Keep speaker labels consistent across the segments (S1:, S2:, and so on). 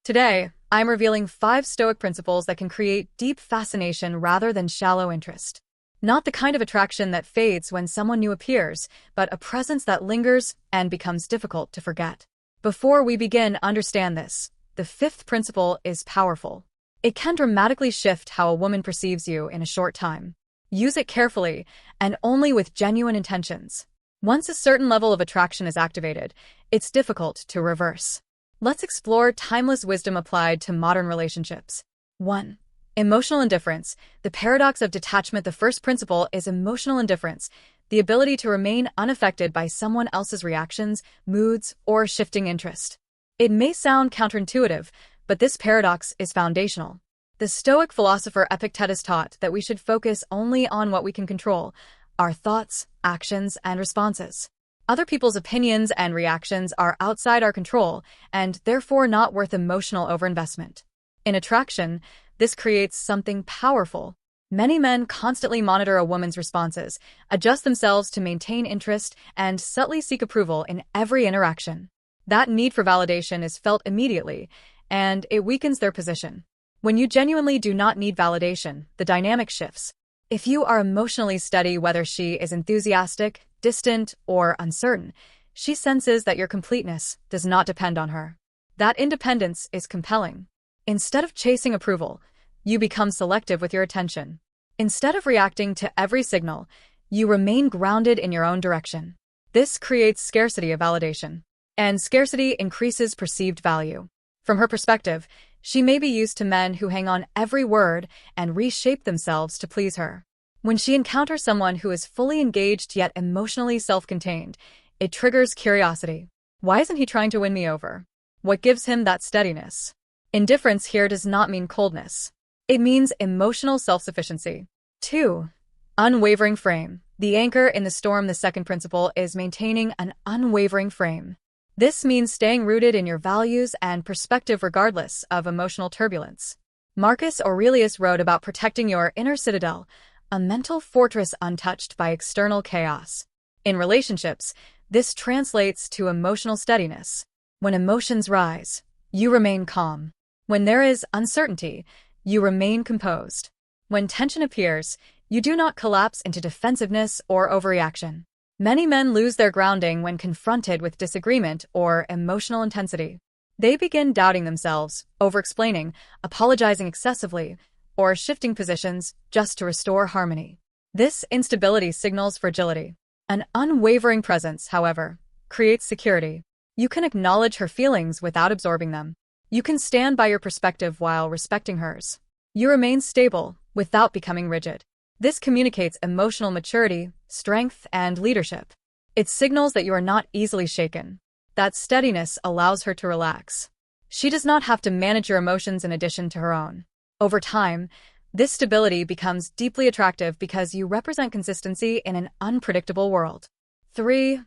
S1: Today, I'm revealing 5 Stoic principles that can create deep fascination rather than shallow interest. Not the kind of attraction that fades when someone new appears, but a presence that lingers and becomes difficult to forget. Before we begin, understand this. The 5th principle is powerful. It can dramatically shift how a woman perceives you in a short time. Use it carefully and only with genuine intentions. Once a certain level of attraction is activated, it's difficult to reverse. Let's explore timeless wisdom applied to modern relationships. 1. Emotional indifference. The paradox of detachment. The first principle is emotional indifference, the ability to remain unaffected by someone else's reactions, moods, or shifting interest. It may sound counterintuitive, but this paradox is foundational. The Stoic philosopher Epictetus taught that we should focus only on what we can control, our thoughts, actions, and responses. Other people's opinions and reactions are outside our control and therefore not worth emotional overinvestment. In attraction, this creates something powerful. Many men constantly monitor a woman's responses, adjust themselves to maintain interest, and subtly seek approval in every interaction. That need for validation is felt immediately, and it weakens their position. When you genuinely do not need validation, the dynamic shifts. If you are emotionally steady, whether she is enthusiastic, distant, or uncertain, she senses that your completeness does not depend on her. That independence is compelling. Instead of chasing approval, you become selective with your attention. Instead of reacting to every signal, you remain grounded in your own direction. This creates scarcity of validation, and scarcity increases perceived value. From her perspective, she may be used to men who hang on every word and reshape themselves to please her. When she encounters someone who is fully engaged yet emotionally self-contained, it triggers curiosity. Why isn't he trying to win me over? What gives him that steadiness? Indifference here does not mean coldness. It means emotional self-sufficiency. 2. Unwavering frame. The anchor in the storm. The second principle is maintaining an unwavering frame. This means staying rooted in your values and perspective regardless of emotional turbulence. Marcus Aurelius wrote about protecting your inner citadel, a mental fortress untouched by external chaos. In relationships, this translates to emotional steadiness. When emotions rise, you remain calm. When there is uncertainty, you remain composed. When tension appears, you do not collapse into defensiveness or overreaction. Many men lose their grounding when confronted with disagreement or emotional intensity. They begin doubting themselves, over-explaining, apologizing excessively, or shifting positions just to restore harmony. This instability signals fragility. An unwavering presence, however, creates security. You can acknowledge her feelings without absorbing them. You can stand by your perspective while respecting hers. You remain stable without becoming rigid. This communicates emotional maturity, strength, and leadership. It signals that you are not easily shaken. That steadiness allows her to relax. She does not have to manage your emotions in addition to her own. Over time, this stability becomes deeply attractive because you represent consistency in an unpredictable world. 3.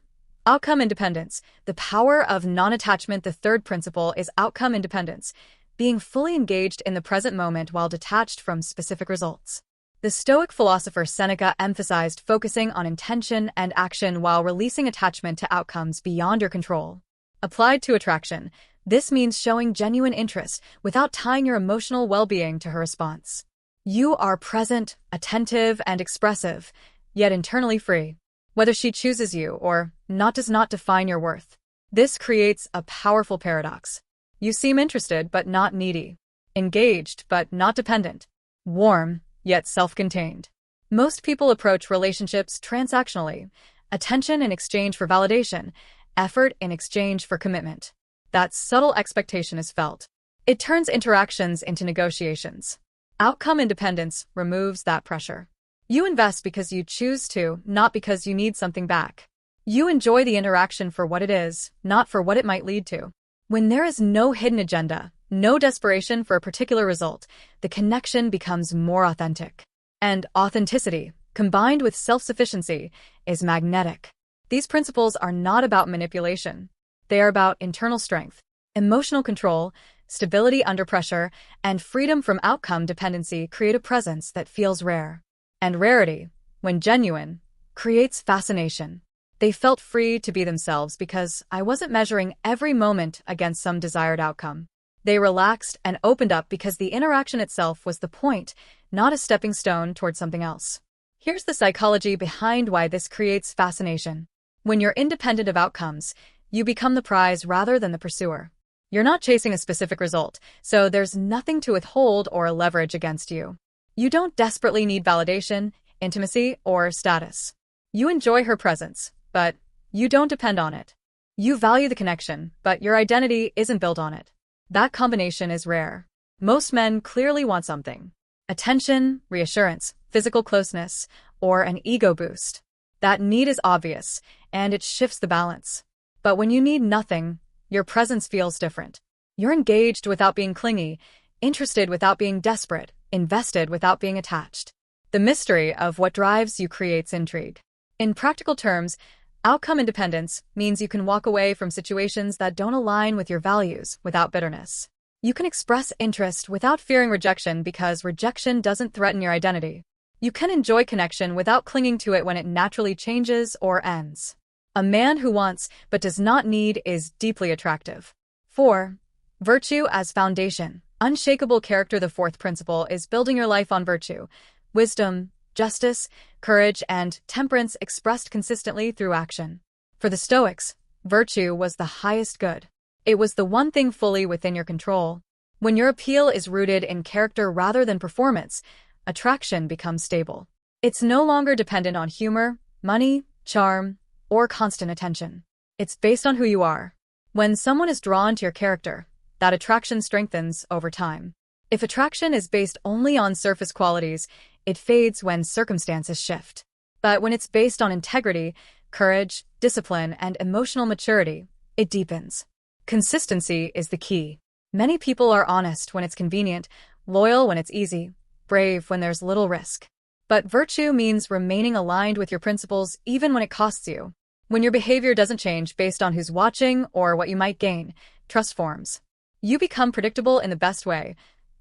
S1: Outcome independence. The power of non-attachment. The third principle is outcome independence, being fully engaged in the present moment while detached from specific results. The Stoic philosopher Seneca emphasized focusing on intention and action while releasing attachment to outcomes beyond your control. Applied to attraction, this means showing genuine interest without tying your emotional well-being to her response. You are present, attentive, and expressive, yet internally free. Whether she chooses you or not does not define your worth. This creates a powerful paradox. You seem interested but not needy, engaged but not dependent, warm yet self-contained. Most people approach relationships transactionally, attention in exchange for validation, effort in exchange for commitment. That subtle expectation is felt. It turns interactions into negotiations. Outcome independence removes that pressure. You invest because you choose to, not because you need something back. You enjoy the interaction for what it is, not for what it might lead to. When there is no hidden agenda, no desperation for a particular result, the connection becomes more authentic. And authenticity, combined with self-sufficiency, is magnetic. These principles are not about manipulation. They are about internal strength, emotional control, stability under pressure, and freedom from outcome dependency create a presence that feels rare. And rarity, when genuine, creates fascination. They felt free to be themselves because I wasn't measuring every moment against some desired outcome. They relaxed and opened up because the interaction itself was the point, not a stepping stone towards something else. Here's the psychology behind why this creates fascination. When you're independent of outcomes, you become the prize rather than the pursuer. You're not chasing a specific result, so there's nothing to withhold or leverage against you. You don't desperately need validation, intimacy, or status. You enjoy her presence, but you don't depend on it. You value the connection, but your identity isn't built on it. That combination is rare. Most men clearly want something: attention, reassurance, physical closeness, or an ego boost. That need is obvious, and it shifts the balance. But when you need nothing, your presence feels different. You're engaged without being clingy, interested without being desperate, invested without being attached. The mystery of what drives you creates intrigue. In practical terms, outcome independence means you can walk away from situations that don't align with your values without bitterness. You can express interest without fearing rejection because rejection doesn't threaten your identity. You can enjoy connection without clinging to it when it naturally changes or ends. A man who wants but does not need is deeply attractive. 4. Virtue as foundation. Unshakable character. The fourth principle is building your life on virtue. Wisdom, justice, courage, and temperance expressed consistently through action. For the Stoics, virtue was the highest good. It was the one thing fully within your control. When your appeal is rooted in character rather than performance, attraction becomes stable. It's no longer dependent on humor, money, charm, or constant attention. It's based on who you are. When someone is drawn to your character, that attraction strengthens over time. If attraction is based only on surface qualities, it fades when circumstances shift. But when it's based on integrity, courage, discipline, and emotional maturity, it deepens. Consistency is the key. Many people are honest when it's convenient, loyal when it's easy, brave when there's little risk. But virtue means remaining aligned with your principles even when it costs you. When your behavior doesn't change based on who's watching or what you might gain, trust forms. You become predictable in the best way,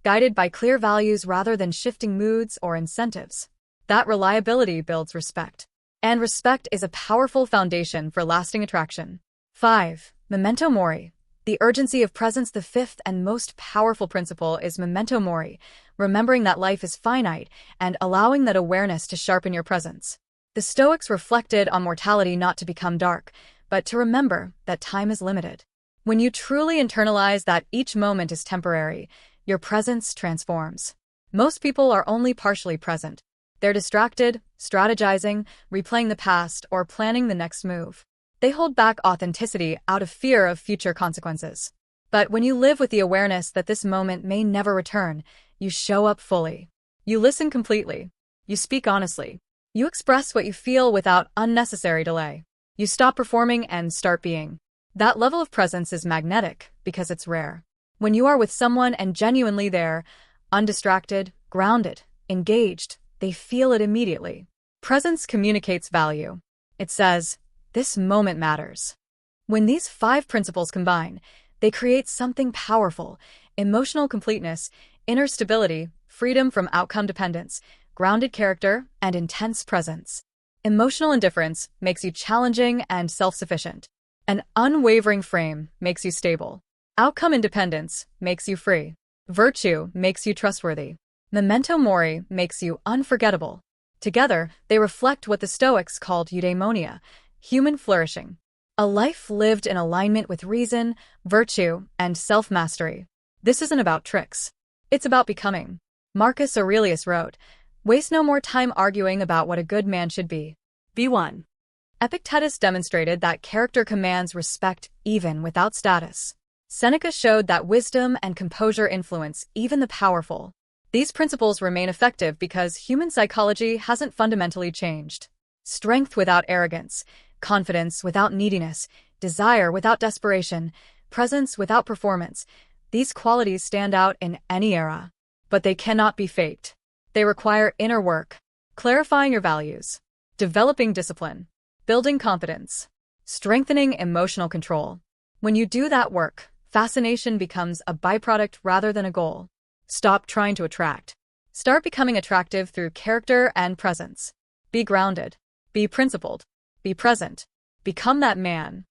S1: guided by clear values rather than shifting moods or incentives. That reliability builds respect. And respect is a powerful foundation for lasting attraction. 5. Memento mori. The urgency of presence. The fifth and most powerful principle is memento mori, remembering that life is finite and allowing that awareness to sharpen your presence. The Stoics reflected on mortality not to become dark, but to remember that time is limited. When you truly internalize that each moment is temporary, your presence transforms. Most people are only partially present. They're distracted, strategizing, replaying the past, or planning the next move. They hold back authenticity out of fear of future consequences. But when you live with the awareness that this moment may never return, you show up fully. You listen completely. You speak honestly. You express what you feel without unnecessary delay. You stop performing and start being. That level of presence is magnetic because it's rare. When you are with someone and genuinely there, undistracted, grounded, engaged, they feel it immediately. Presence communicates value. It says, "This moment matters." When these 5 principles combine, they create something powerful: emotional completeness, inner stability, freedom from outcome dependence, grounded character, and intense presence. Emotional indifference makes you challenging and self-sufficient. An unwavering frame makes you stable. Outcome independence makes you free. Virtue makes you trustworthy. Memento mori makes you unforgettable. Together, they reflect what the Stoics called eudaimonia, human flourishing. A life lived in alignment with reason, virtue, and self-mastery. This isn't about tricks. It's about becoming. Marcus Aurelius wrote, "Waste no more time arguing about what a good man should be. Be one." Epictetus demonstrated that character commands respect even without status. Seneca showed that wisdom and composure influence even the powerful. These principles remain effective because human psychology hasn't fundamentally changed. Strength without arrogance, confidence without neediness, desire without desperation, presence without performance. These qualities stand out in any era. But they cannot be faked. They require inner work, clarifying your values, developing discipline, building confidence, strengthening emotional control. When you do that work, fascination becomes a byproduct rather than a goal. Stop trying to attract. Start becoming attractive through character and presence. Be grounded. Be principled. Be present. Become that man,